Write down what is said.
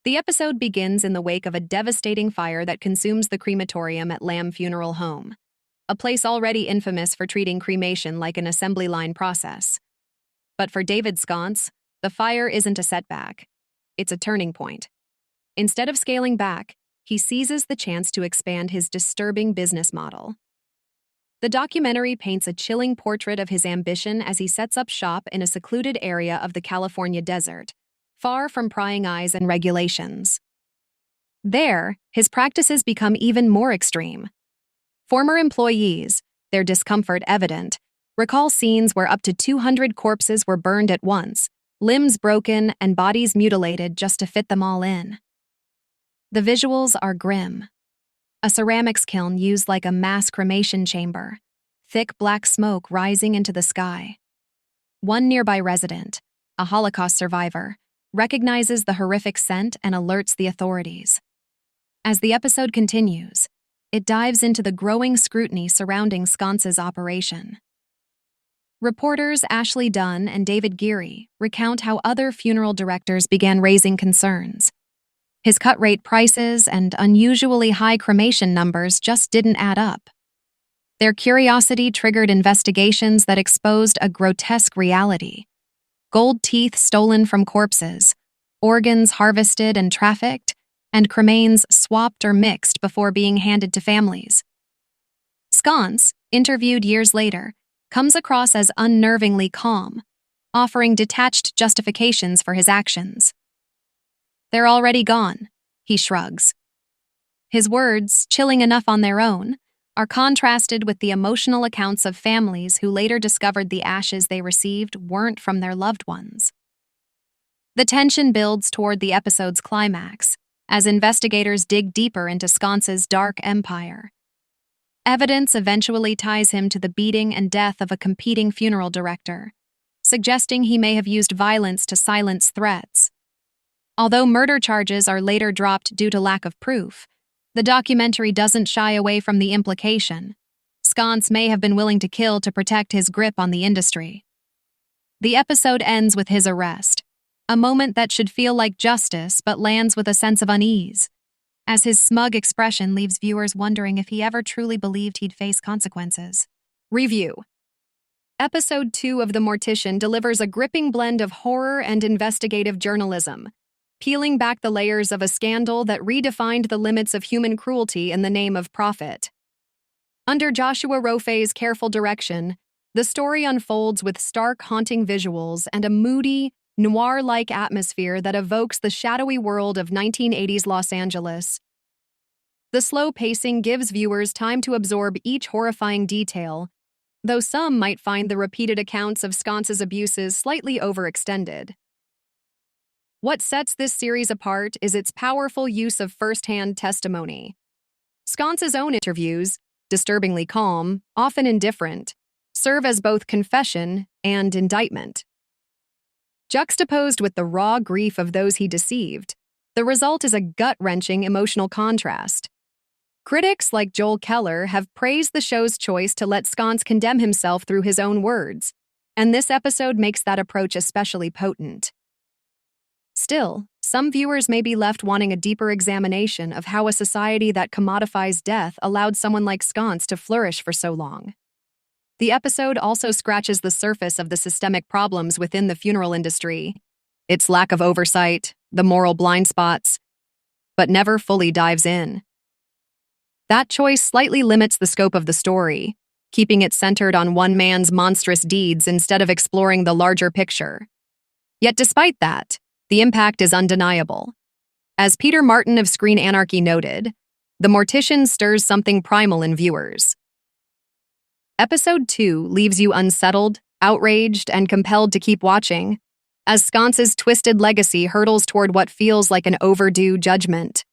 The episode begins in the wake of a devastating fire that consumes the crematorium at Lamb Funeral Home, a place already infamous for treating cremation like an assembly line process. But for David Sconce, the fire isn't a setback. It's a turning point. Instead of scaling back, he seizes the chance to expand his disturbing business model. The documentary paints a chilling portrait of his ambition as he sets up shop in a secluded area of the California desert, far from prying eyes and regulations. There, his practices become even more extreme. Former employees, their discomfort evident, recall scenes where up to 200 corpses were burned at once, limbs broken and bodies mutilated just to fit them all in. The visuals are grim. A ceramics kiln used like a mass cremation chamber, thick black smoke rising into the sky. One nearby resident, a Holocaust survivor, recognizes the horrific scent and alerts the authorities. As the episode continues, it dives into the growing scrutiny surrounding Sconce's operation. Reporters Ashley Dunn and David Geary recount how other funeral directors began raising concerns. His cut-rate prices and unusually high cremation numbers just didn't add up. Their curiosity triggered investigations that exposed a grotesque reality: gold teeth stolen from corpses, organs harvested and trafficked, and cremains swapped or mixed before being handed to families. Sconce, interviewed years later, comes across as unnervingly calm, offering detached justifications for his actions. "They're already gone," he shrugs. His words, chilling enough on their own, are contrasted with the emotional accounts of families who later discovered the ashes they received weren't from their loved ones. The tension builds toward the episode's climax, as investigators dig deeper into Sconce's dark empire. Evidence eventually ties him to the beating and death of a competing funeral director, suggesting he may have used violence to silence threats. Although murder charges are later dropped due to lack of proof, the documentary doesn't shy away from the implication. Sconce may have been willing to kill to protect his grip on the industry. The episode ends with his arrest, a moment that should feel like justice but lands with a sense of unease, as his smug expression leaves viewers wondering if he ever truly believed he'd face consequences. Review. Episode 2 of The Mortician delivers a gripping blend of horror and investigative journalism, peeling back the layers of a scandal that redefined the limits of human cruelty in the name of profit. Under Joshua Roffe's careful direction, the story unfolds with stark, haunting visuals and a moody, noir-like atmosphere that evokes the shadowy world of 1980s Los Angeles. The slow pacing gives viewers time to absorb each horrifying detail, though some might find the repeated accounts of Sconce's abuses slightly overextended. What sets this series apart is its powerful use of first-hand testimony. Sconce's own interviews, disturbingly calm, often indifferent, serve as both confession and indictment. Juxtaposed with the raw grief of those he deceived, the result is a gut-wrenching emotional contrast. Critics like Joel Keller have praised the show's choice to let Sconce condemn himself through his own words, and this episode makes that approach especially potent. Still, some viewers may be left wanting a deeper examination of how a society that commodifies death allowed someone like Sconce to flourish for so long. The episode also scratches the surface of the systemic problems within the funeral industry, its lack of oversight, the moral blind spots, but never fully dives in. That choice slightly limits the scope of the story, keeping it centered on one man's monstrous deeds instead of exploring the larger picture. Yet despite that, the impact is undeniable. As Peter Martin of Screen Anarchy noted, The Mortician stirs something primal in viewers. Episode 2 leaves you unsettled, outraged, and compelled to keep watching, as Sconce's twisted legacy hurtles toward what feels like an overdue judgment.